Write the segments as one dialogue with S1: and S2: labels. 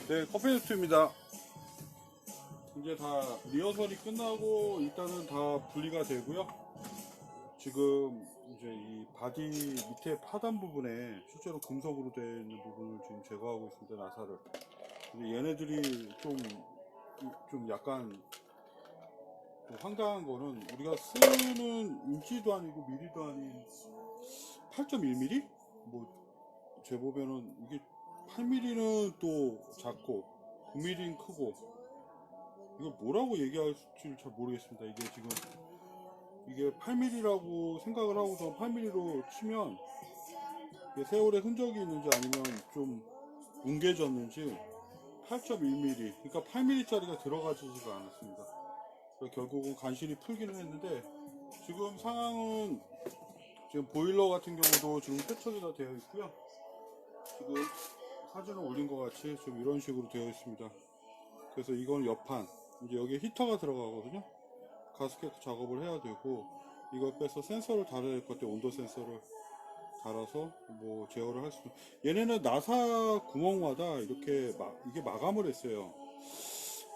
S1: 네, 커피뉴트입니다. 이제 다 리허설이 끝나고 일단은 다 분리가 되고요. 지금 이제 이 바디 밑에 파단 부분에 실제로 금속으로 되어 있는 부분을 지금 제거하고 있습니다. 나사를. 근데 얘네들이 좀 약간 좀 황당한 거는 우리가 쓰는 인치도 아니고 미리도 아닌 8.1mm? 뭐 제 보면은 이게 8mm는 또 작고 9mm는 크고, 이거 뭐라고 얘기할지 잘 모르겠습니다. 이게 지금 이게 8mm라고 생각을 하고서 8mm로 치면 이게 세월의 흔적이 있는지 아니면 좀 뭉개졌는지 8.1mm, 그러니까 8mm짜리가 들어가지지가 않았습니다. 결국은 간신히 풀기는 했는데, 지금 상황은 지금 보일러 같은 경우도 지금 세척이 다 되어 있고요. 지금 사진을 올린 것 같이 지금 이런 식으로 되어 있습니다. 그래서 이건 옆판, 이제 여기에 히터가 들어가거든요. 가스켓 작업을 해야 되고, 이걸 빼서 센서를 달아야 될 것 같아요. 온도 센서를 달아서 뭐 제어를 할 수. 얘네는 나사 구멍마다 이렇게 이게 마감을 했어요.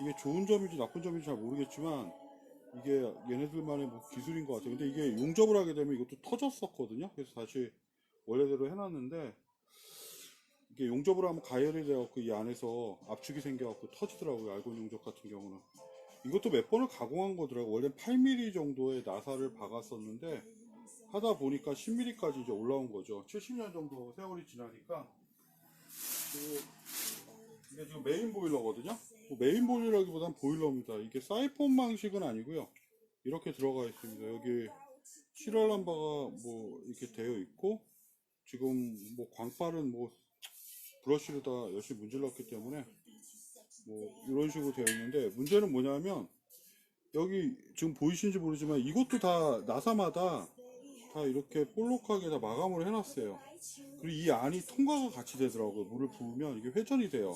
S1: 이게 좋은 점인지 나쁜 점인지 잘 모르겠지만 이게 얘네들만의 뭐 기술인 것 같아요. 근데 이게 용접을 하게 되면 이것도 터졌었거든요. 그래서 다시 원래대로 해놨는데, 이게 용접을 하면 가열이 돼갖고 이 안에서 압축이 생겨갖고 터지더라고요. 알곤 용접 같은 경우는. 이것도 몇 번을 가공한 거더라고요. 원래 8mm 정도의 나사를 박았었는데 하다 보니까 10mm까지 이제 올라온 거죠. 70년 정도 세월이 지나니까. 이게 지금 메인 보일러거든요. 뭐 메인 보일러라기보단 보일러입니다. 이게 사이폰 방식은 아니고요. 이렇게 들어가 있습니다. 여기 실알 람바가 뭐 이렇게 되어 있고, 지금 뭐 광빨은 뭐 브러쉬로 다 열심히 문질렀기 때문에 뭐 이런 식으로 되어 있는데, 문제는 뭐냐면 여기 지금 보이시는지 모르지만 이것도 다 나사마다 다 이렇게 볼록하게 다 마감을 해놨어요. 그리고 이 안이 통과가 같이 되더라고요. 물을 부으면 이게 회전이 돼요.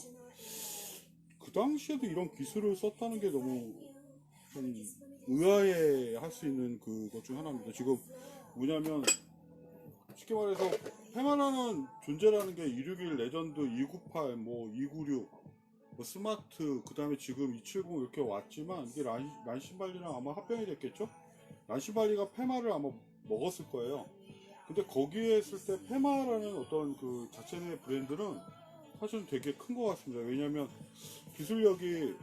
S1: 그 당시에도 이런 기술을 썼다는 게 너무 좀 의아해 할 수 있는 그것 중 하나입니다. 지금 뭐냐면 쉽게 말해서 페마라는 존재라는 게 261 레전드 298 뭐 296 뭐 스마트, 그 다음에 지금 270 이렇게 왔지만 이게 란시발리랑 아마 합병이 됐겠죠? 란시발리가 페마를 아마 먹었을 거예요. 근데 거기에 했을 때 페마라는 어떤 그 자체의 브랜드는 사실은 되게 큰 것 같습니다. 왜냐면 기술력이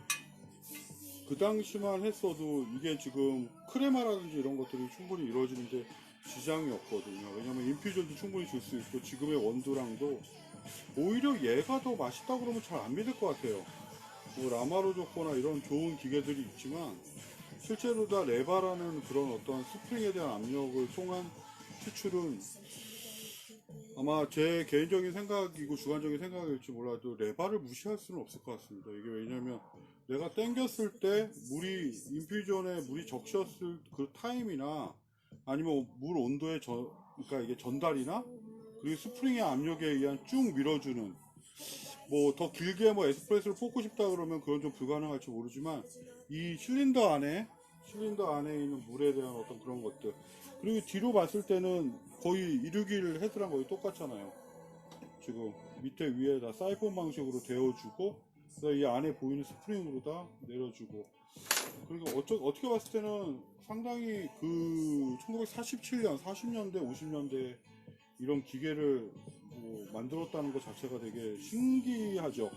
S1: 그 당시만 했어도 이게 지금 크레마라든지 이런 것들이 충분히 이루어지는데 지장이 없거든요. 왜냐면 인퓨전도 충분히 줄 수 있고, 지금의 원두랑도 오히려 얘가 더 맛있다고 그러면 잘 안 믿을 것 같아요. 뭐 라마로 좋거나 이런 좋은 기계들이 있지만 실제로 다 레바라는 그런 어떤 스프링에 대한 압력을 통한 추출은 아마 제 개인적인 생각이고 주관적인 생각일지 몰라도 레바를 무시할 수는 없을 것 같습니다. 이게 왜냐면 내가 당겼을 때 물이 인퓨전에 물이 적셨을 그 타임이나 아니면 물 온도의 그러니까 이게 전달이나 그리고 스프링의 압력에 의한 쭉 밀어주는, 뭐 더 길게 뭐 에스프레소를 뽑고 싶다 그러면 그건 좀 불가능할지 모르지만 이 실린더 안에 있는 물에 대한 어떤 그런 것들, 그리고 뒤로 봤을 때는 거의 261 헤드랑 거의 똑같잖아요. 지금 밑에 위에 다 사이폰 방식으로 데워주고, 이 안에 보이는 스프링으로 다 내려주고, 그리고 어떻게 봤을 때는 상당히 그 1947년 40년대 50년대 이런 기계를 뭐 만들었다는 것 자체가 되게 신기하죠.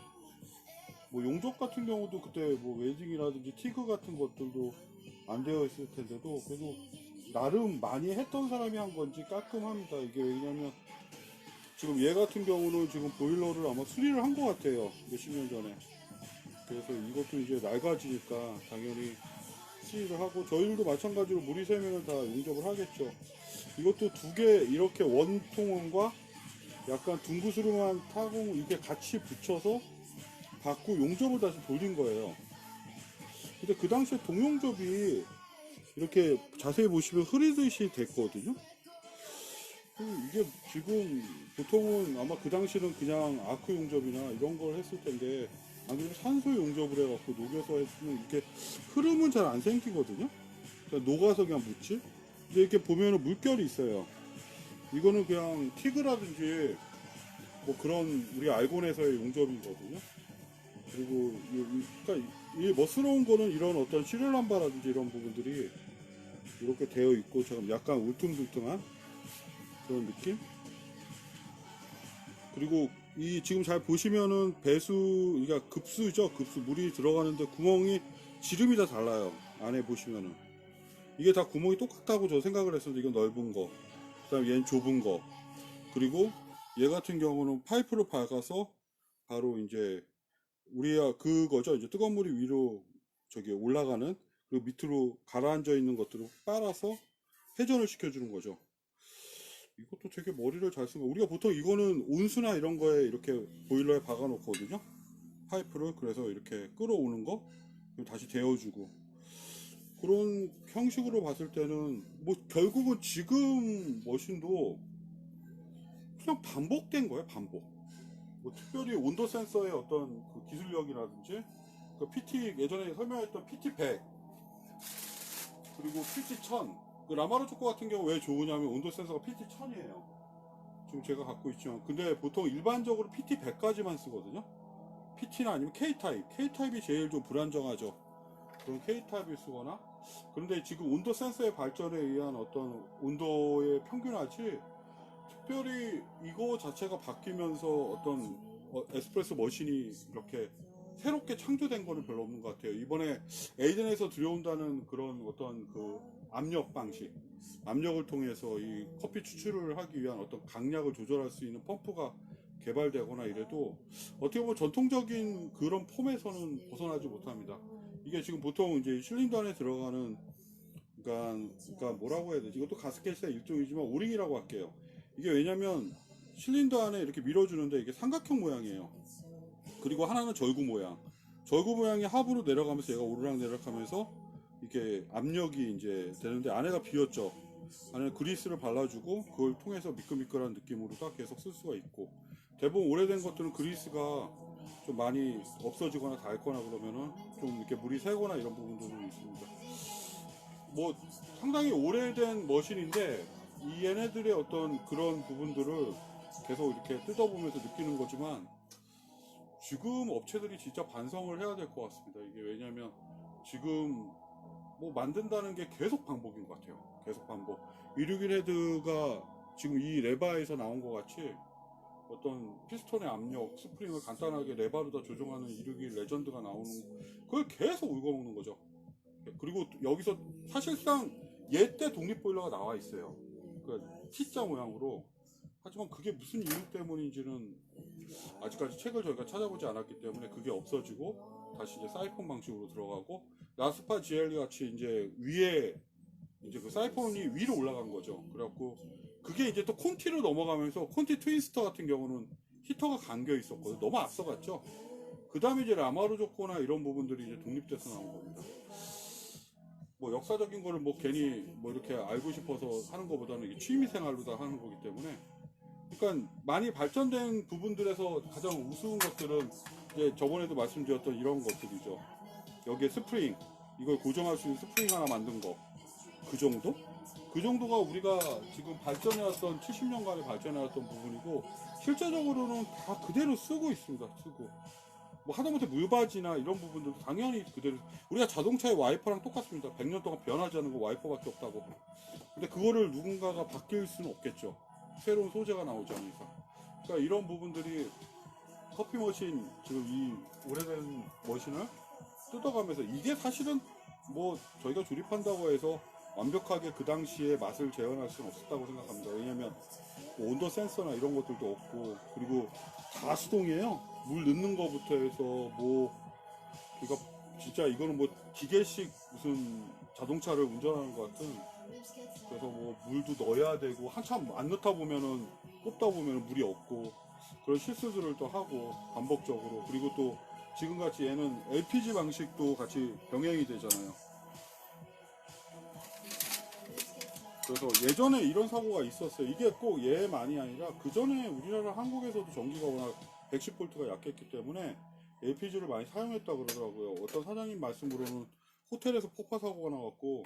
S1: 뭐 용접 같은 경우도 그때 뭐 웨딩이라든지 티그 같은 것들도 안 되어 있을 텐데도 그래도 나름 많이 했던 사람이 한 건지 깔끔합니다. 이게 왜냐면 지금 얘 같은 경우는 지금 보일러를 아마 수리를 한 것 같아요. 몇십 년 전에. 그래서 이것도 이제 낡아지니까 당연히 수리를 하고, 저희들도 마찬가지로 물이 새면 다 용접을 하겠죠. 이것도 두 개 이렇게 원통원과 약간 둥그스름한 타공 이게 같이 붙여서 받고 용접을 다시 돌린 거예요. 근데 그 당시에 동용접이 이렇게 자세히 보시면 흐리듯이 됐거든요. 이게 지금 보통은 아마 그 당시는 그냥 아크 용접이나 이런 걸 했을 텐데, 아니면 산소 용접을 해갖고 녹여서 했으면 이렇게 흐름은 잘 안 생기거든요. 그러니까 녹아서 그냥 묻지. 이제 이렇게 보면은 물결이 있어요. 이거는 그냥 티그라든지 뭐 그런 우리 알곤에서의 용접이거든요. 그리고 그러니까 이 멋스러운 거는 이런 어떤 시릴 람바라든지 이런 부분들이 이렇게 되어 있고 좀 약간 울퉁불퉁한 그런 느낌. 그리고 이 지금 잘 보시면은 배수, 그러니까 급수죠. 급수 물이 들어가는데 구멍이 지름이 다 달라요. 안에 보시면은 이게 다 구멍이 똑같다고 저 생각을 했었는데 이건 넓은 거, 그다음 얘는 좁은 거, 그리고 얘 같은 경우는 파이프로 박아서 바로 이제 우리가 그거죠. 이제 뜨거운 물이 위로 저기 올라가는, 그리고 밑으로 가라앉아 있는 것들을 빨아서 회전을 시켜주는 거죠. 이것도 되게 머리를 잘 쓴 거. 우리가 보통 이거는 온수나 이런 거에 이렇게 보일러에 박아 놓거든요. 파이프를 그래서 이렇게 끌어오는 거, 그리고 다시 데워주고 그런 형식으로 봤을 때는 뭐 결국은 지금 머신도 그냥 반복된 거예요. 반복. 뭐 특별히 온도 센서의 어떤 그 기술력이라든지 그 PT 예전에 설명했던 PT100 그리고 PT1000 그 라마르조코 같은 경우 왜 좋으냐면 온도 센서가 PT1000이에요. 지금 제가 갖고 있지만 근데 보통 일반적으로 PT100까지만 쓰거든요. PT나 아니면 K타입. K타입이 제일 좀 불안정하죠. 그런 K타입을 쓰거나 그런데 지금 온도 센서의 발전에 의한 어떤 온도의 평균하지 특별히 이거 자체가 바뀌면서 어떤 에스프레소 머신이 이렇게 새롭게 창조된 거는 별로 없는 것 같아요. 이번에 에이든에서 들여온다는 그런 어떤 그 압력 방식, 압력을 통해서 이 커피 추출을 하기 위한 어떤 강약을 조절할 수 있는 펌프가 개발되거나 이래도 어떻게 보면 전통적인 그런 폼에서는 벗어나지 못합니다. 이게 지금 보통 이제 실린더 안에 들어가는 그러니까 뭐라고 해야 되지? 이것도 가스켓의 일종이지만 오링이라고 할게요. 이게 왜냐면 실린더 안에 이렇게 밀어주는데 이게 삼각형 모양이에요. 그리고 하나는 절구 모양. 절구 모양이 하부로 내려가면서 얘가 오르락내리락 하면서 이게 압력이 이제 되는데 안에가 비었죠. 안에 그리스를 발라주고 그걸 통해서 미끌미끌한 느낌으로다 계속 쓸 수가 있고 대부분 오래된 것들은 그리스가 좀 많이 없어지거나 닳거나 그러면은 좀 이렇게 물이 새거나 이런 부분들은 있습니다. 뭐 상당히 오래된 머신인데 이 얘네들의 어떤 그런 부분들을 계속 이렇게 뜯어보면서 느끼는 거지만 지금 업체들이 진짜 반성을 해야 될 것 같습니다. 이게 왜냐면 지금 뭐 만든다는 게 계속 반복인 것 같아요. 계속 반복. 261 헤드가 지금 이 레바에서 나온 것 같이 어떤 피스톤의 압력, 스프링을 간단하게 레바로 다 조정하는 261 레전드가 나오는 그걸 계속 울고먹는 거죠. 그리고 여기서 사실상 옛때 독립보일러가 나와 있어요. 그 T자 모양으로. 하지만 그게 무슨 이유 때문인지는 아직까지 책을 저희가 찾아보지 않았기 때문에 그게 없어지고 다시 이제 사이폰 방식으로 들어가고 라스파 GL 같이 이제 위에 이제 그 사이폰이 위로 올라간 거죠. 그래갖고 그게 이제 또 콘티로 넘어가면서 콘티 트윈스터 같은 경우는 히터가 감겨 있었거든요. 너무 앞서갔죠. 그 다음에 이제 라마르조코나 이런 부분들이 이제 독립돼서 나온 겁니다. 뭐 역사적인 거를 뭐 괜히 뭐 이렇게 알고 싶어서 하는 것보다는 이게 취미생활로 다 하는 거기 때문에 그러니까 많이 발전된 부분들에서 가장 우스운 것들은 이제 저번에도 말씀드렸던 이런 것들이죠. 여기에 스프링 이걸 고정할 수 있는 스프링 하나 만든 거 그 정도? 그 정도가 우리가 지금 발전해왔던 70년간에 발전해왔던 부분이고 실제적으로는 다 그대로 쓰고 있습니다. 쓰고 뭐 하다못해 물바지나 이런 부분들도 당연히 그대로 우리가 자동차의 와이퍼랑 똑같습니다. 100년 동안 변하지 않은 거 와이퍼밖에 없다고. 근데 그거를 누군가가 바뀔 수는 없겠죠. 새로운 소재가 나오지 않는 이상. 그러니까 이런 부분들이 커피 머신 지금 이 오래된 머신을 뜯어가면서 이게 사실은 뭐 저희가 조립한다고 해서 완벽하게 그 당시에 맛을 재현할 수는 없었다고 생각합니다. 왜냐면 뭐 온도 센서나 이런 것들도 없고 그리고 다 수동이에요. 물 넣는 거부터 해서 뭐 그러니까 진짜 이거는 뭐 기계식 무슨 자동차를 운전하는 것 같은 그래서 뭐 물도 넣어야 되고 한참 안 넣다 보면은 꼽다 보면은 물이 없고 그런 실수들을 또 하고 반복적으로 그리고 또 지금같이 얘는 LPG 방식도 같이 병행이 되잖아요. 그래서 예전에 이런 사고가 있었어요. 이게 꼭 얘만이 아니라 그 전에 우리나라 한국에서도 전기가 워낙 110V가 약했기 때문에 LPG를 많이 사용했다 그러더라고요. 어떤 사장님 말씀으로는 호텔에서 폭파 사고가 나갖고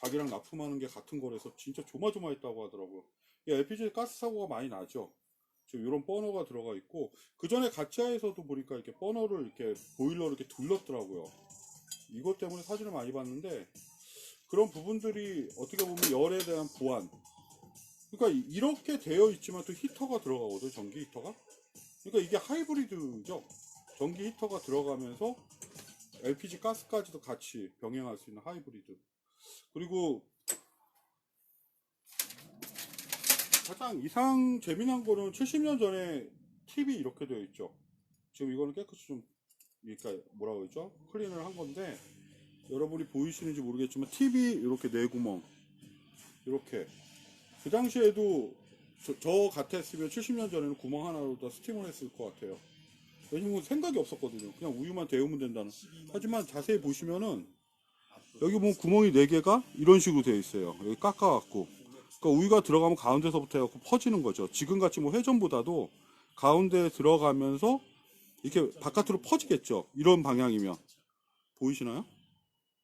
S1: 자기랑 납품하는 게 같은 거라서 진짜 조마조마했다고 하더라고요. LPG 가스 사고가 많이 나죠. 지금 이런 버너가 들어가 있고, 그 전에 가치아에서도 보니까 이렇게 버너를 이렇게 보일러를 이렇게 둘렀더라고요. 이것 때문에 사진을 많이 봤는데, 그런 부분들이 어떻게 보면 열에 대한 보완. 그러니까 이렇게 되어 있지만 또 히터가 들어가거든요. 전기 히터가. 그러니까 이게 하이브리드죠. 전기 히터가 들어가면서 LPG 가스까지도 같이 병행할 수 있는 하이브리드. 그리고 가장 이상 재미난 거는 70년 전에 팁이 이렇게 되어 있죠. 지금 이거는 깨끗이 좀, 그러니까 뭐라 그러죠? 클린을 한 건데, 여러분이 보이시는지 모르겠지만 팁이 이렇게 내구멍 이렇게. 그 당시에도 저 같았으면 70년 전에는 구멍 하나로 다 스팀을 했을 것 같아요. 왜냐면 생각이 없었거든요. 그냥 우유만 데우면 된다는. 하지만 자세히 보시면은 여기 보면 구멍이 4개가 이런 식으로 되어 있어요. 여기 깎아갖고. 그러니까 우유가 들어가면 가운데서부터 해갖고 퍼지는 거죠. 지금같이 뭐 회전보다도 가운데에 들어가면서 이렇게 바깥으로 퍼지겠죠. 이런 방향이면. 보이시나요?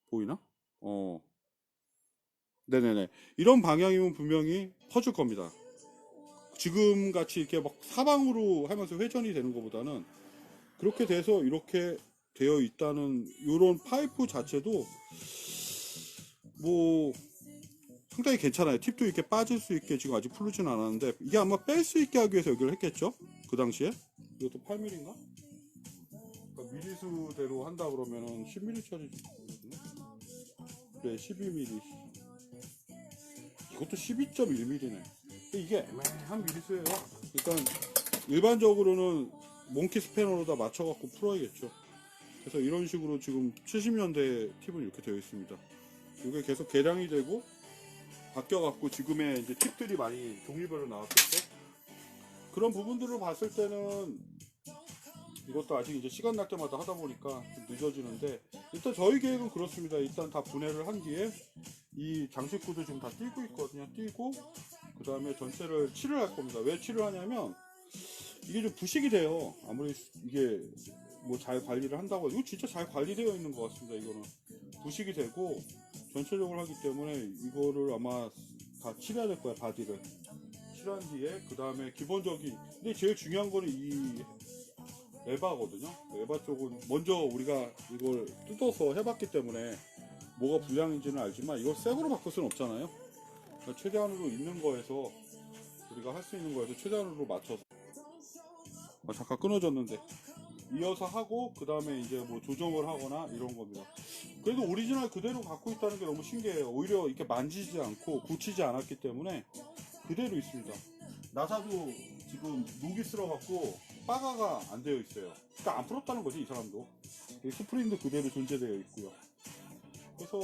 S1: 보이나? 네네네. 이런 방향이면 분명히 퍼질 겁니다. 지금 같이 이렇게 막 사방으로 하면서 회전이 되는 것보다는 그렇게 돼서 이렇게 되어 있다는 이런 파이프 자체도 뭐 상당히 괜찮아요. 팁도 이렇게 빠질 수 있게 지금 아직 풀리진 않았는데, 이게 아마 뺄 수 있게 하기 위해서 여기를 했겠죠? 그 당시에. 이것도 8mm인가? 그러니까 미리수대로 한다 그러면은 10mm짜리. 그래, 12mm. 이것도 12.1mm네. 이게 애매한 미리수예요. 일단 일반적으로는 몽키 스패너로 다 맞춰갖고 풀어야겠죠. 그래서 이런 식으로 지금 70년대 팁은 이렇게 되어 있습니다. 이게 계속 개량이 되고 바뀌어갖고 지금의 이제 팁들이 많이 종류별로 나왔겠죠. 그런 부분들을 봤을 때는 이것도 아직 이제 시간 날 때마다 하다 보니까 좀 늦어지는데, 일단 저희 계획은 그렇습니다. 일단 다 분해를 한 뒤에 이 장식구도 지금 다 띄고 있거든요. 띄고 그 다음에 전체를 칠을 할 겁니다. 왜 칠을 하냐면 이게 좀 부식이 돼요. 아무리 이게 뭐 잘 관리를 한다고 해도 이거 진짜 잘 관리되어 있는 것 같습니다. 이거는 부식이 되고 전체적으로 하기 때문에 이거를 아마 다 칠해야 될 거야. 바디를 칠한 뒤에 그 다음에 기본적인, 근데 제일 중요한 거는 이 에바거든요. 에바 쪽은 먼저 우리가 이걸 뜯어서 해봤기 때문에 뭐가 불량인지는 알지만 이걸 새거로 바꿀 수는 없잖아요. 그러니까 최대한으로 있는 거에서 우리가 할 수 있는 거에서 최대한으로 맞춰서. 잠깐 끊어졌는데 이어서 하고 그 다음에 이제 뭐 조정을 하거나 이런 겁니다. 그래도 오리지널 그대로 갖고 있다는 게 너무 신기해요. 오히려 이렇게 만지지 않고 굳히지 않았기 때문에 그대로 있습니다. 나사도 지금 녹이 쓸어갖고 빠가가 안 되어 있어요. 그러니까 안 풀었다는 거지, 이 사람도. 스프링도 그대로 존재되어 있고요. 그래서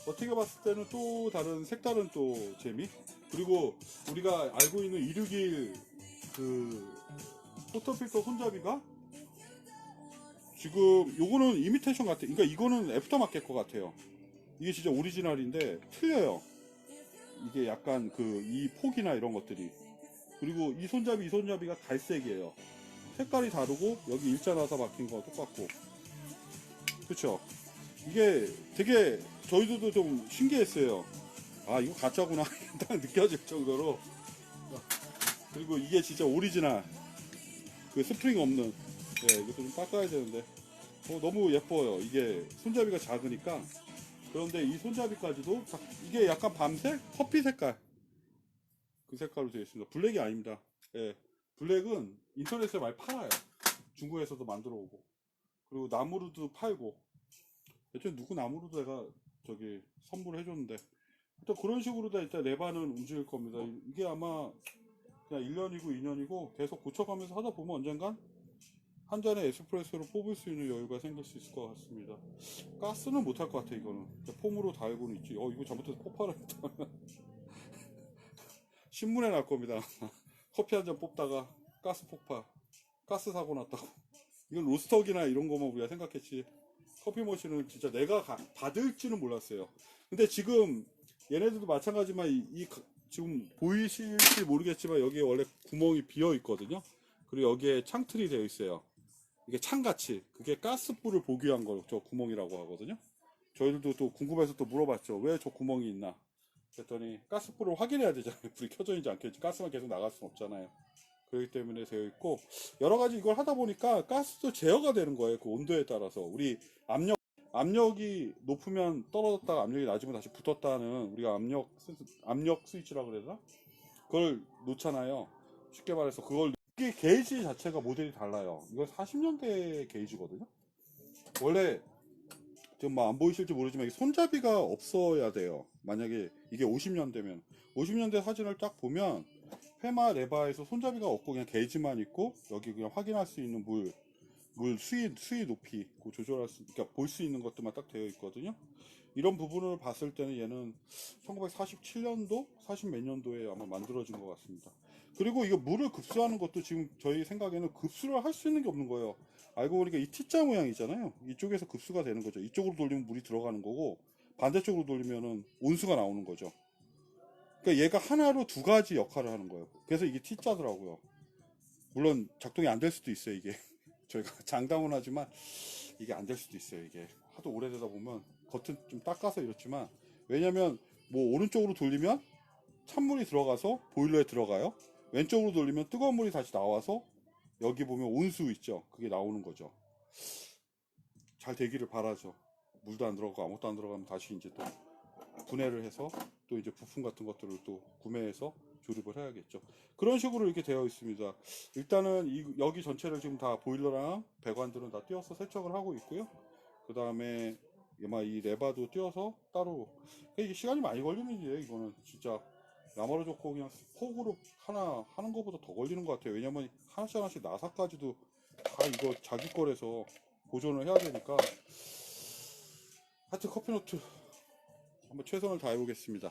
S1: 어떻게 봤을 때는 또 다른 색다른 또 재미. 그리고 우리가 알고 있는 261 그 포터필터 손잡이가 지금 요거는 이미테이션 같아. 그러니까 이거는 애프터마켓 거 같아요. 이게 진짜 오리지널인데 틀려요. 이게 약간 그 이 폭이나 이런 것들이. 그리고 이 손잡이가 갈색이에요. 색깔이 다르고 여기 일자 나사 박힌 거 똑같고. 그쵸? 이게 되게 저희들도 좀 신기했어요. 아, 이거 가짜구나 딱 느껴질 정도로. 그리고 이게 진짜 오리지널 그 스프링 없는. 네, 이것도 좀 닦아야 되는데 너무 예뻐요. 이게 손잡이가 작으니까. 그런데 이 손잡이까지도 이게 약간 밤색? 커피 색깔, 그 색깔로 되어 있습니다. 블랙이 아닙니다. 예, 블랙은 인터넷에 많이 팔아요. 중국에서도 만들어 오고, 그리고 나무루도 팔고. 예전에 누구 나무루도 내가 저기 선물을 해줬는데, 일단 그런 식으로 다 일단 레바는 움직일 겁니다. 이게 아마 그냥 1년이고 2년이고 계속 고쳐가면서 하다 보면 언젠간 한 잔의 에스프레소로 뽑을 수 있는 여유가 생길 수 있을 것 같습니다. 가스는 못할 것 같아. 이거는 폼으로 달고는 있지. 이거 잘못해서 폭발을 했다. 신문에 날 겁니다. 커피 한 잔 뽑다가 가스 폭발, 가스 사고 났다고. 이건 로스터기나 이런 거만 우리가 생각했지, 커피 머신은 진짜 내가 받을지는 몰랐어요. 근데 지금 얘네들도 마찬가지지만 지금 보이실지 모르겠지만 여기에 원래 구멍이 비어 있거든요. 그리고 여기에 창틀이 되어 있어요. 이게 창같이, 그게 가스불을 보기 위한 거, 저 구멍이라고 하거든요. 저희들도 또 궁금해서 또 물어봤죠. 왜 저 구멍이 있나? 그랬더니 가스불을 확인해야 되잖아요. 불이 켜져 있는지 안 켜져. 가스만 계속 나갈 수는 없잖아요. 그렇기 때문에 되어 있고, 여러 가지 이걸 하다 보니까 가스도 제어가 되는 거예요. 그 온도에 따라서. 우리 압력이 높으면 떨어졌다가 압력이 낮으면 다시 붙었다는 우리가 압력 스위치라고 그래야 되나? 그걸 놓잖아요. 쉽게 말해서 그걸 이게 게이지 자체가 모델이 달라요. 이거 40년대 게이지거든요. 원래 지금 뭐 안 보이실지 모르지만 이게 손잡이가 없어야 돼요. 만약에 이게 50년대면 50년대 사진을 딱 보면 페마 레바에서 손잡이가 없고 그냥 게이지만 있고 여기 그냥 확인할 수 있는 물 수위 높이 그 조절할 수, 그러니까 볼 수 있는 것들만 딱 되어 있거든요. 이런 부분을 봤을 때는 얘는 1947년도, 40 몇 년도에 아마 만들어진 것 같습니다. 그리고 이거 물을 급수하는 것도 지금 저희 생각에는 급수를 할 수 있는 게 없는 거예요. 알고 보니까 이 T자 모양이잖아요. 이쪽에서 급수가 되는 거죠. 이쪽으로 돌리면 물이 들어가는 거고 반대쪽으로 돌리면은 온수가 나오는 거죠. 그러니까 얘가 하나로 두 가지 역할을 하는 거예요. 그래서 이게 T자더라고요. 물론 작동이 안 될 수도 있어요, 이게. 저희가 장담은 하지만 이게 안 될 수도 있어요. 이게 하도 오래되다 보면 겉은 좀 닦아서 이렇지만, 왜냐면 뭐 오른쪽으로 돌리면 찬물이 들어가서 보일러에 들어가요. 왼쪽으로 돌리면 뜨거운 물이 다시 나와서 여기 보면 온수 있죠. 그게 나오는 거죠. 잘 되기를 바라죠. 물도 안 들어가고 아무것도 안 들어가면 다시 이제 또 분해를 해서 또 이제 부품 같은 것들을 또 구매해서 조립을 해야겠죠. 그런 식으로 이렇게 되어 있습니다. 일단은 여기 전체를 지금 다 보일러랑 배관들은 다 띄워서 세척을 하고 있고요. 그 다음에 아마 이 레바도 띄워서 따로, 이게 시간이 많이 걸리는 일이에요. 이거는 진짜 야마로 좋고 그냥 폭으로 하나 하는 것보다 더 걸리는 것 같아요. 왜냐면 하나씩 하나씩 나사까지도 다 이거 자기 거라서 보존을 해야 되니까. 하여튼 커피노트 한번 최선을 다해 보겠습니다.